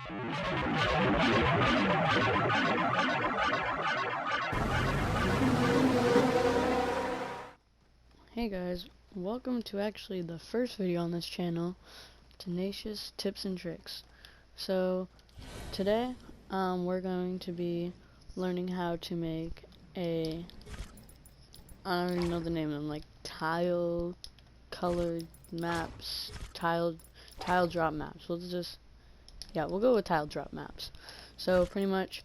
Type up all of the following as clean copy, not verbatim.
Hey guys, welcome to actually the first video on this channel, Tenacious Tips and Tricks. So today we're going to be learning how to make I don't even know the name of them, like tile colored maps, tile drop maps. We'll go with tile drop maps. So pretty much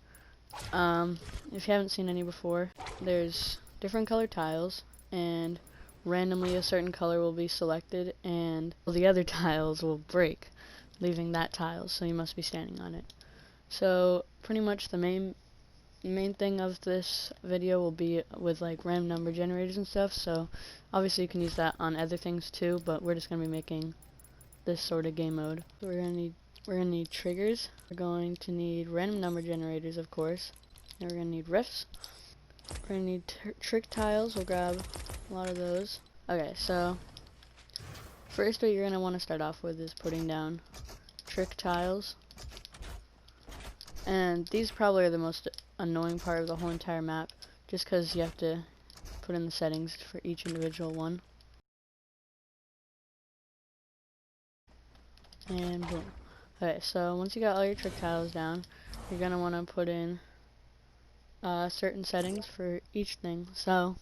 if you haven't seen any before, there's different colored tiles, and randomly a certain color will be selected and the other tiles will break, leaving that tile, so you must be standing on it. So pretty much the main thing of this video will be with like random number generators and stuff, so obviously you can use that on other things too, but we're just going to be making this sort of game mode. So we're going to need triggers, we're going to need random number generators of course, and we're going to need riffs. We're going to need trick tiles, we'll grab a lot of those. Okay, so first what you're going to want to start off with is putting down trick tiles. And these probably are the most annoying part of the whole entire map, just because you have to put in the settings for each individual one. And boom. Okay, so once you got all your trick tiles down, you're going to want to put in certain settings for each thing. So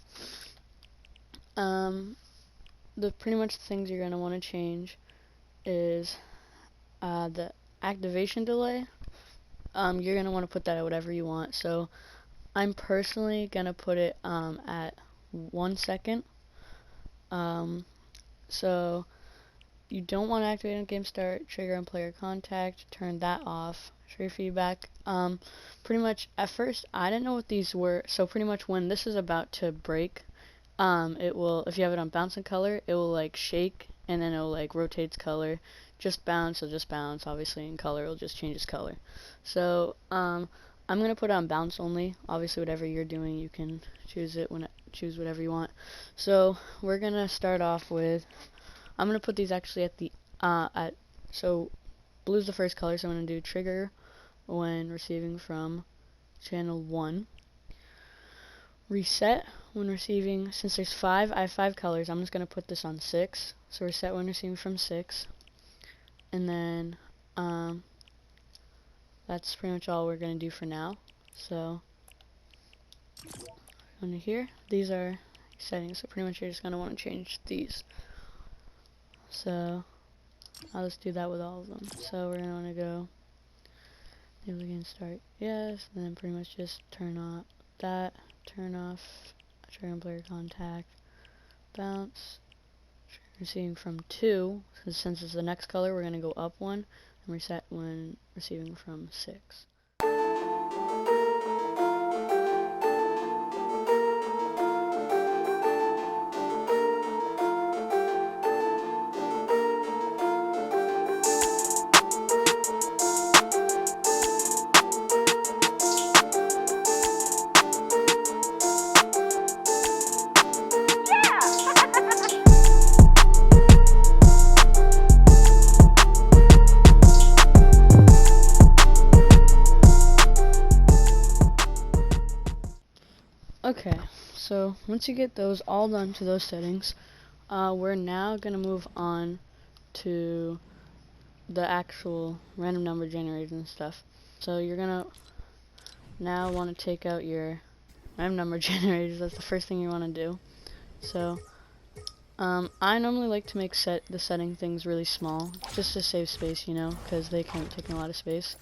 pretty much the things you're going to want to change is the activation delay. You're going to want to put that at whatever you want. So I'm personally going to put it at 1 second. So you don't want to activate on game start, trigger on player contact, turn that off, trigger feedback. Pretty much at first I didn't know what these were, so pretty much when this is about to break, it will, if you have it on bounce and color, it will like shake and then it will like rotate its color. Just bounce, it'll just bounce, obviously in color it'll just change its color. So I'm gonna put it on bounce only. Obviously whatever you're doing you can choose whatever you want. So we're gonna start off with, I'm gonna put these actually at the so blue's the first color, so I'm gonna do trigger when receiving from channel 1. Reset when receiving, since there's 5, I have 5 colors, I'm just gonna put this on 6. So reset when receiving from 6. And then that's pretty much all we're gonna do for now. So under here, these are settings, so pretty much you're just gonna want to change these. So I'll just do that with all of them. So we're gonna want to go able to again start yes, and then pretty much just turn off that, turn off trigger and player contact, bounce, receiving from 2, since it's the next color we're gonna go up 1, and reset when receiving from 6. Okay, so once you get those all done to those settings, we're now going to move on to the actual random number generators and stuff. So you're going to now want to take out your random number generators. That's the first thing you want to do. So I normally like to make the setting things really small, just to save space, you know, because they can take a lot of space.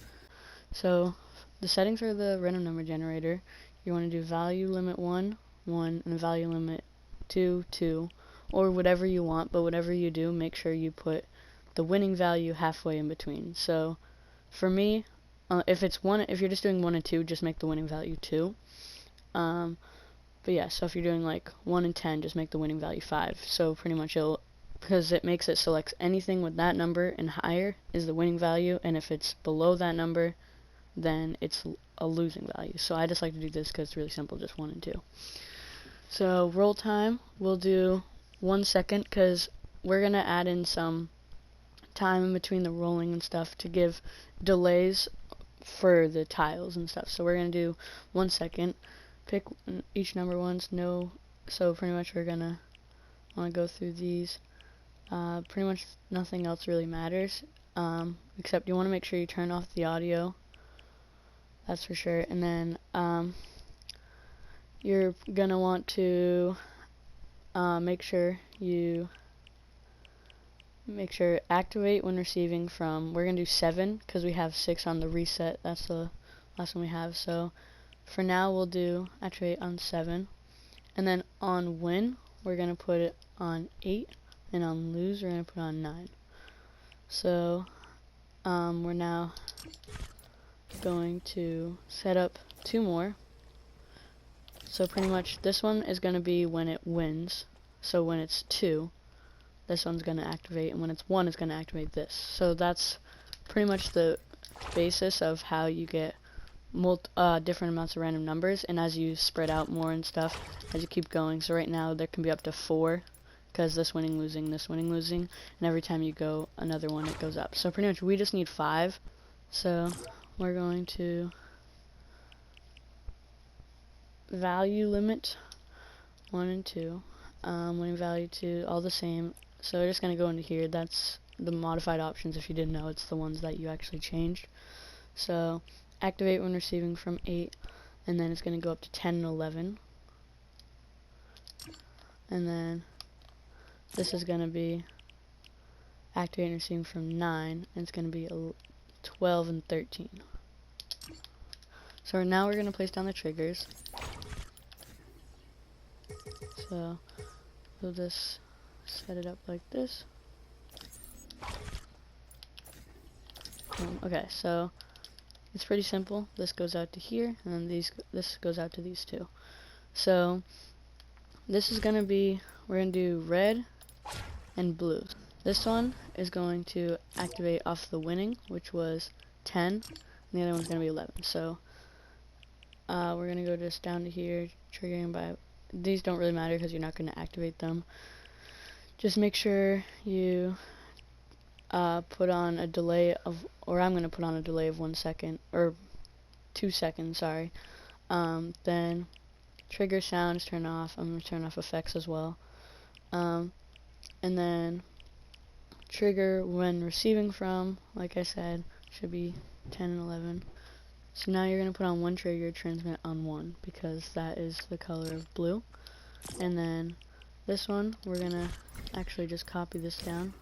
So the settings for the random number generator, you want to do value limit 1, 1, and value limit 2, 2, or whatever you want, but whatever you do, make sure you put the winning value halfway in between. So for me, if you're just doing 1 and 2, just make the winning value 2. But yeah, so if you're doing like 1 and 10, just make the winning value 5. So pretty much because it makes it select anything with that number and higher is the winning value, and if it's below that number, then it's a losing value. So I just like to do this because it's really simple, just 1 and 2. So roll time, we'll do 1 second because we're going to add in some time in between the rolling and stuff to give delays for the tiles and stuff. So we're going to do 1 second, pick each number once, no, so pretty much we're going to want to go through these. Pretty much nothing else really matters, except you want to make sure you turn off the audio, that's for sure. And then you're going to want to make sure activate when receiving from, we're going to do 7 because we have 6 on the reset, that's the last one we have. So for now we'll do activate on 7, and then on win we're going to put it on 8, and on lose we're going to put on 9. So we're now going to set up 2 more. So pretty much this one is going to be when it wins, so when it's 2 this one's going to activate, and when it's 1 it's going to activate this. So that's pretty much the basis of how you get different amounts of random numbers, and as you spread out more and stuff as you keep going. So right now there can be up to 4 because this winning, losing, and every time you go another one it goes up. So pretty much we just need 5. So we're going to value limit 1 and 2, winning value 2, all the same. So we're just going to go into here. That's the modified options. If you didn't know, it's the ones that you actually changed. So activate when receiving from 8, and then it's going to go up to 10 and 11. And then this is going to be activate and receiving from 9, and it's going to be 12 and 13. So now we're going to place down the triggers. So we'll just set it up like this. Okay, so it's pretty simple. This goes out to here, and then this goes out to these two. So this is going to be, we're going to do red and blue. This one is going to activate off the winning, which was 10, and the other one's going to be 11. So we're going to go just down to here, triggering by, these don't really matter because you're not going to activate them. Just make sure you put on a delay of, or I'm going to put on a delay of 1 second, or 2 seconds, sorry. Then trigger sounds turn off. I'm going to turn off effects as well. And then trigger when receiving from, like I said, should be 10 and 11. So now you're going to put on 1 trigger, transmit on 1, because that is the color of blue. And then this one, we're going to actually just copy this down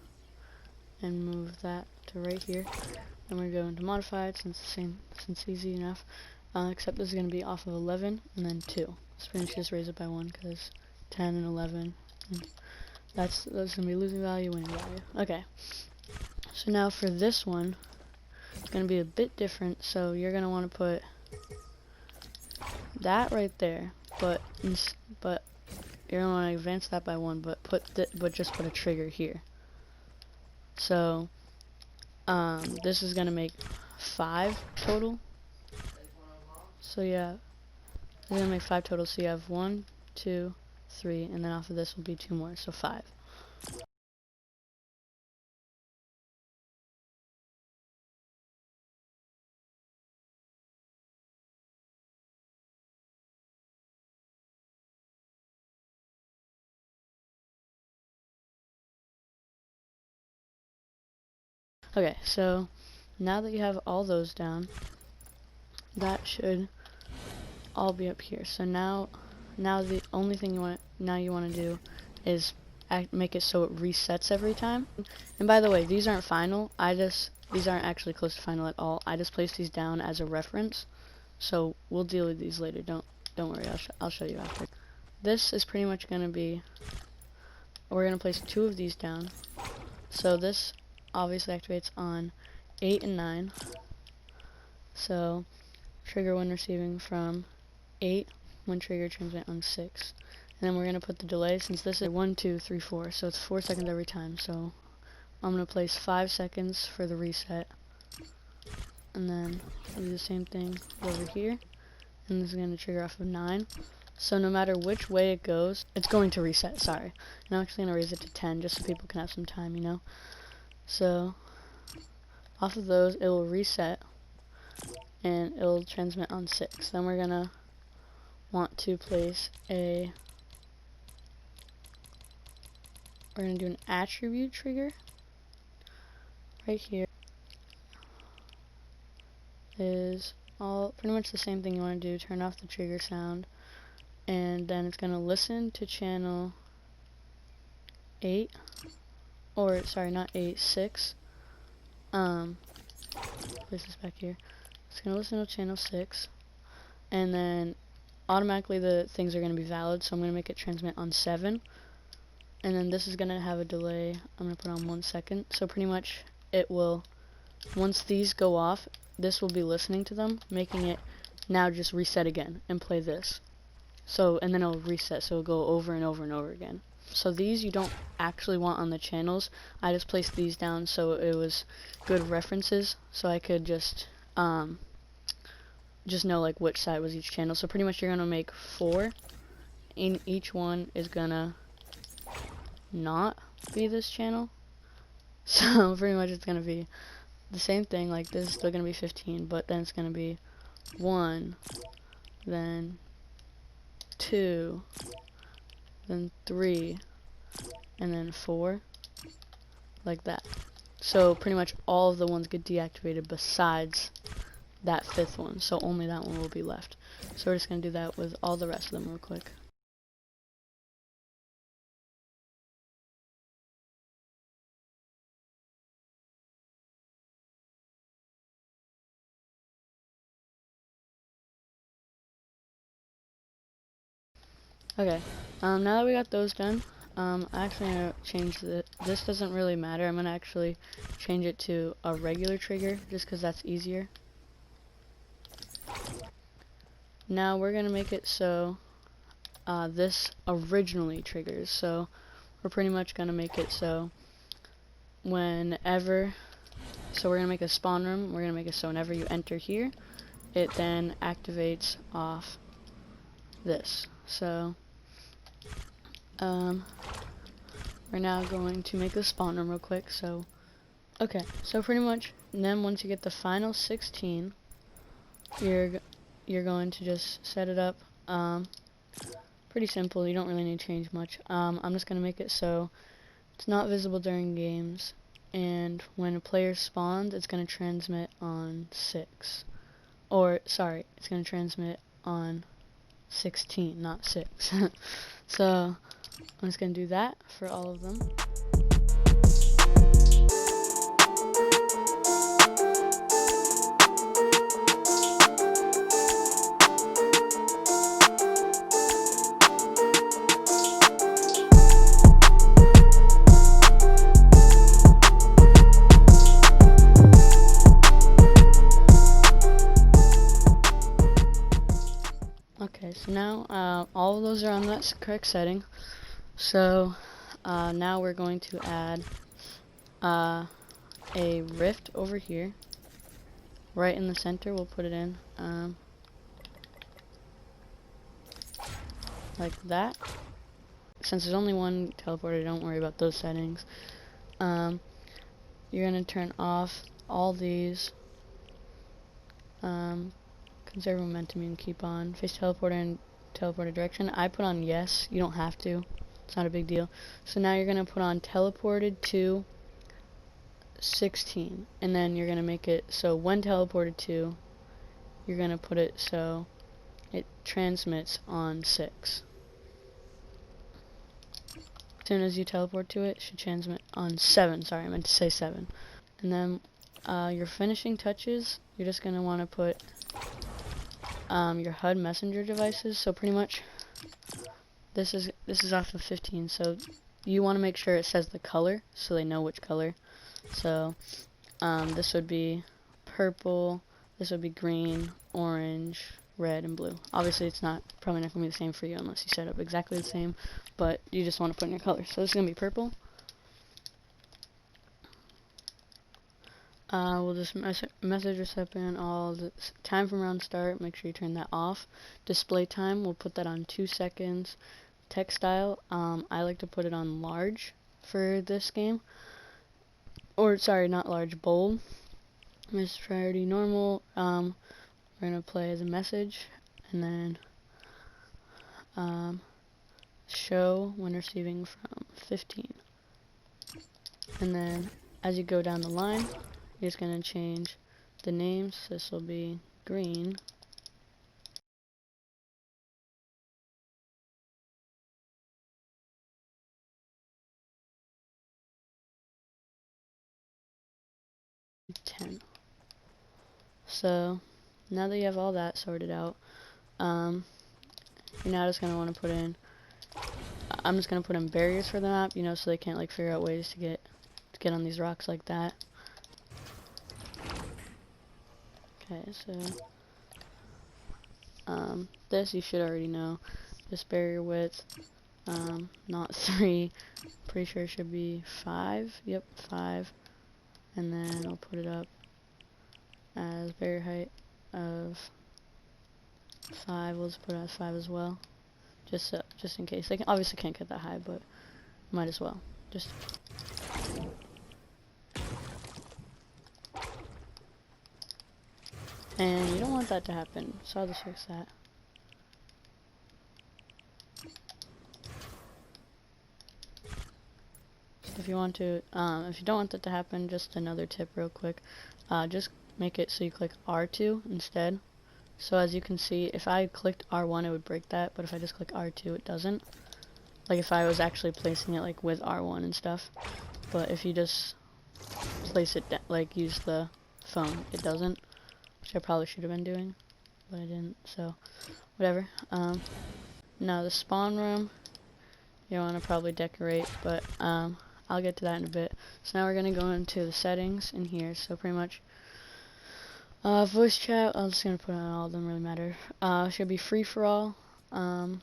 and move that to right here. Then we're going to modified, since it's easy enough. Except this is going to be off of 11 and then 2. So we're going to just raise it by 1 because 10 and 11. And that's going to be losing value, winning value. Okay. So now for this one, it's going to be a bit different. So you're going to want to put that right there, but you're going to want to advance that by 1, but just put a trigger here. So this is going to make 5 total. So yeah, it's going to make 5 total. So you have 1, 2, 3, and then off of this will be 2 more, so 5. Okay, so now that you have all those down, that should all be up here. So now the only thing you want to do is make it so it resets every time. And by the way, these aren't final. These aren't actually close to final at all. I just placed these down as a reference. So we'll deal with these later. Don't worry. I'll show you after. This is pretty much going to be, we're going to place 2 of these down. So this obviously activates on 8 and 9. So trigger when receiving from 8, when trigger transmit on 6. And then we're going to put the delay, since this is 1, 2, 3, 4, so it's 4 seconds every time. So I'm going to place 5 seconds for the reset. And then I'll do the same thing over here. And this is going to trigger off of 9. So no matter which way it goes, it's going to reset, sorry. And I'm actually going to raise it to 10 just so people can have some time, you know. So off of those, it will reset and it will transmit on 6. Then we're gonna want to place we're gonna do an attribute trigger right here. Is all pretty much the same thing you want to do. Turn off the trigger sound, and then it's gonna listen to channel 8, or sorry, not 8, 6. Place this back here. It's gonna listen to channel 6, and then automatically the things are gonna be valid. So I'm gonna make it transmit on 7, and then this is gonna have a delay. I'm gonna put on 1 second. So pretty much it will, once these go off, this will be listening to them, making it now just reset again and play this. So, and then it'll reset, so it'll go over and over and over again. So these you don't actually want on the channels. I just placed these down so it was good references, so I could just know like which side was each channel. So pretty much you're gonna make 4, and each one is gonna not be this channel. So pretty much it's gonna be the same thing. Like this is still gonna be 15, but then it's gonna be 1, then 2, then 3, and then 4, like that. So pretty much all of the ones get deactivated besides that 5th one, so only that one will be left. So we're just gonna do that with all the rest of them real quick. Okay, now that we got those done, I'm actually gonna change this doesn't really matter. I'm gonna actually change it to a regular trigger just because that's easier. Now we're gonna make it so this originally triggers. So we're pretty much gonna make it so whenever, so we're gonna make a spawn room. We're gonna make it so whenever you enter here, it then activates off this. So we're now going to make the spawn room real quick. So okay, so pretty much then once you get the final 16, you're going to just set it up. Pretty simple. You don't really need to change much. I'm just gonna make it so it's not visible during games, and when a player spawns, it's gonna transmit on 6. Or sorry, it's gonna transmit on 16, not 6. So I'm just gonna do that for all of them. Okay, so now all of those are on that correct setting. So now we're going to add a rift over here, right in the center. We'll put it in like that. Since there's only one teleporter, don't worry about those settings. You're gonna turn off all these. Conserve momentum, you can keep on. Face teleporter and teleporter direction. I put on yes. You don't have to. It's not a big deal. So now you're gonna put on teleported to 16, and then you're gonna make it so when teleported to, you're gonna put it so it transmits on 6. As soon as you teleport to it, it should transmit on 7. Sorry, I meant to say 7. And then your finishing touches, you're just gonna want to put your HUD messenger devices. So pretty much this is off of 15, so you want to make sure it says the color so they know which color. So this would be purple, this would be green, orange, red, and blue. Obviously it's probably not going to be the same for you unless you set up exactly the same, but you just want to put in your color. So this is going to be purple. We'll just message recipient all the time from round start. Make sure you turn that off. Display time, we'll put that on 2 seconds. Text style, I like to put it on large for this game. or sorry, not large, bold. Miss priority normal. We're gonna play as a message, and then show when receiving from 15. And then as you go down the line, you're just gonna change the names. This will be green. So now that you have all that sorted out, you're now just gonna want to put in. I'm just gonna put in barriers for the map, you know, so they can't like figure out ways to get on these rocks like that. Okay, so this you should already know. This barrier width, not 3. Pretty sure it should be 5. Yep, 5. And then I'll put it up as barrier height of 5. We'll just put it as 5 as well, just in case. They obviously can't get that high, but might as well. Just and you don't want that to happen, so I'll just fix that. So if you want to, if you don't want that to happen, just another tip real quick, just make it so you click R2 instead. So as you can see, if I clicked R1 it would break that, but if I just click R2 it doesn't. Like if I was actually placing it like with R1 and stuff. But if you just place it like use the phone, it doesn't. Which I probably should have been doing, but I didn't, so whatever. Now the spawn room, you want to probably decorate, but I'll get to that in a bit. So now we're going to go into the settings in here, so pretty much voice chat, I'm just going to put on all of them, really matter. Should be free for all. Then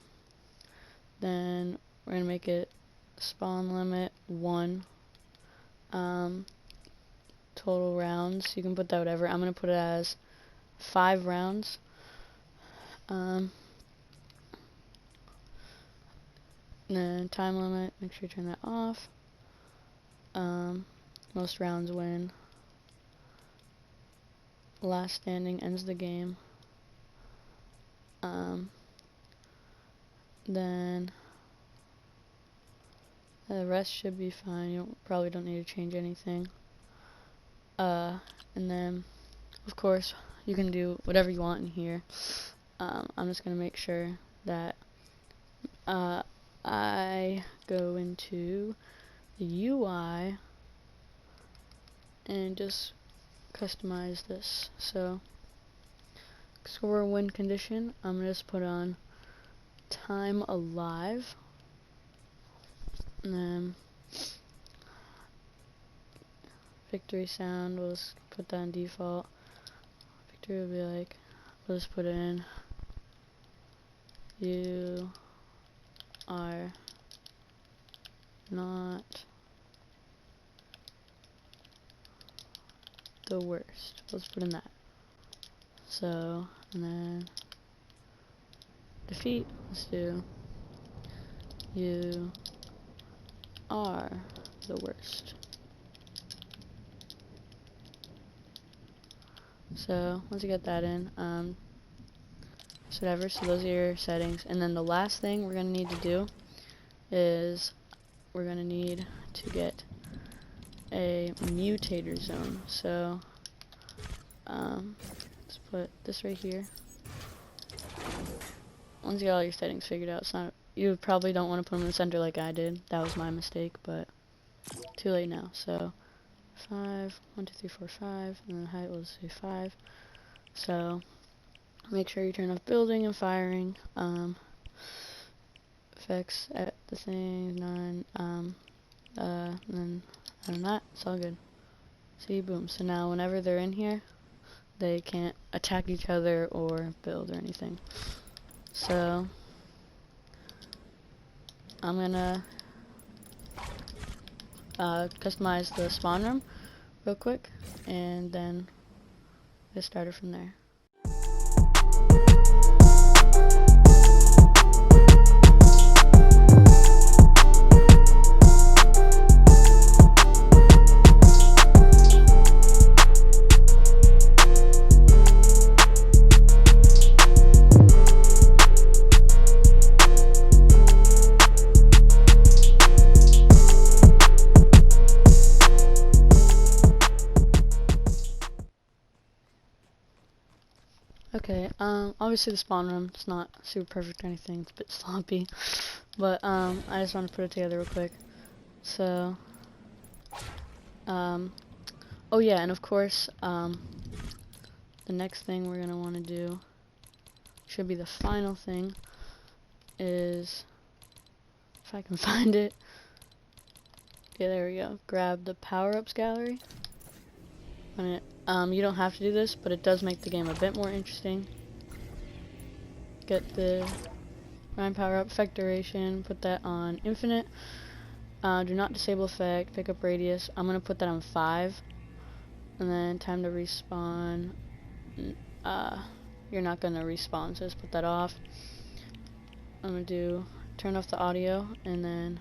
we're going to make it spawn limit 1. Total rounds, you can put that whatever. I'm going to put it as 5 rounds. Then time limit, make sure you turn that off. Most rounds win. Last standing ends the game. Then the rest should be fine. You probably don't need to change anything. And then of course you can do whatever you want in here. I'm just gonna make sure that I go into the UI and just customize this. So score win condition, I'm gonna just put on time alive, and then victory sound, we'll just put that on default. Victory will be like, we'll just put in you are not the worst. Let's put in that. So, and then defeat, let's do you are the worst. So once you get that in, so whatever, so those are your settings. And then the last thing we're gonna need to do is we're gonna need to get a mutator zone. So let's put this right here. Once you get all your settings figured out, it's not, you probably don't want to put them in the center like I did. That was my mistake, but too late now. So 5, 1, 2, 3, 4, 5, and then the height was say 5. So make sure you turn off building and firing. Effects at the thing 9. And then other than that, it's all good. See, boom. So now whenever they're in here, they can't attack each other or build or anything. So I'm gonna customize the spawn room real quick, and then get started from there. Okay, obviously the spawn room, it's not super perfect or anything, it's a bit sloppy, but, I just want to put it together real quick. So, oh yeah, and of course, the next thing we're going to want to do, should be the final thing, is, if I can find it, yeah, there we go, grab the power-ups gallery. You don't have to do this, but it does make the game a bit more interesting. Get the Rhyme power-up, effect duration, put that on infinite. Do not disable effect, pick up radius. I'm going to put that on 5. And then time to respawn. You're not going to respawn, so just put that off. I'm going to turn off the audio, and then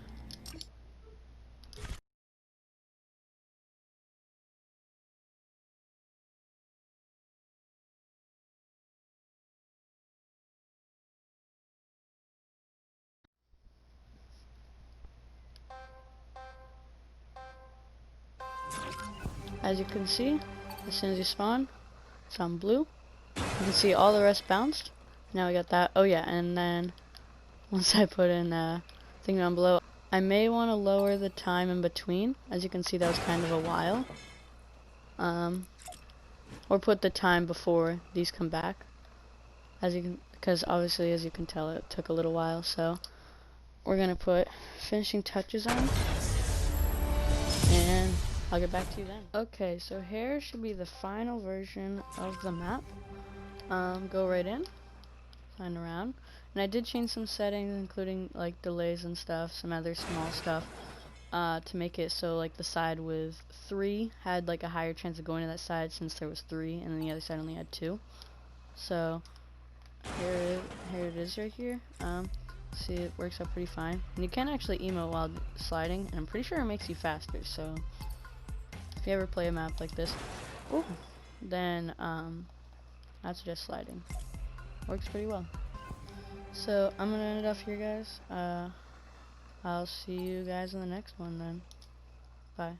as you can see, as soon as you spawn, it's on blue. You can see all the rest bounced. Now we got that. Oh yeah, and then once I put in thing down below, I may want to lower the time in between. As you can see, that was kind of a while. Or put the time before these come back. As you can, because obviously, as you can tell, it took a little while. So we're gonna put finishing touches on, and I'll get back to you then. Okay, so here should be the final version of the map. Go right in, sign around, and I did change some settings, including like delays and stuff, some other small stuff, to make it so like the side with 3 had like a higher chance of going to that side, since there was 3, and then the other side only had 2. So here it is right here. See, it works out pretty fine, and you can actually emote while sliding, and I'm pretty sure it makes you faster. So if you ever play a map like this, then that's just sliding. Works pretty well. So I'm gonna end it off here, guys. I'll see you guys in the next one then. Bye.